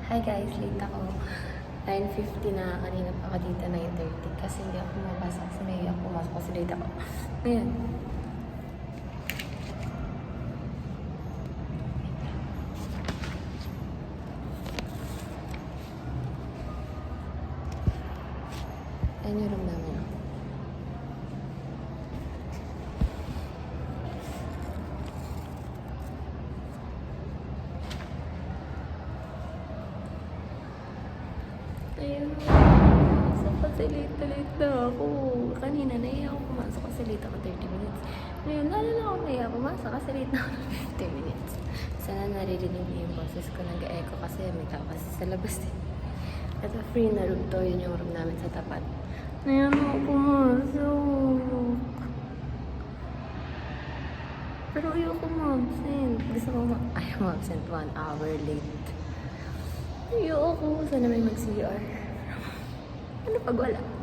Hi guys, late ako. 9:50 na, kanina pa ako dito 9:30 kasi hindi ako pumapasok kasi may ako pumasok kasi late ako. Ngayon. Ayan yung room namin. Ayun. So, kasi late na ako. Kanina, naiya ako pumasok kasi late ako 30 minutes. Ngayon, lalo ako naiya pumasok kasi late na ako 50 minutes. Sana naririnig niyo yung boses ko. Nag-echo kasi may tao kasi sa labas din. Ito, free na room to. Yun yung room namin sa tapat. Ngayon ako pumasok. Pero ayoko ma-absent. Gusto ko ayaw ma-absent 1 hour late. Ayoko. Sana may mag-CR. Ano pag wala?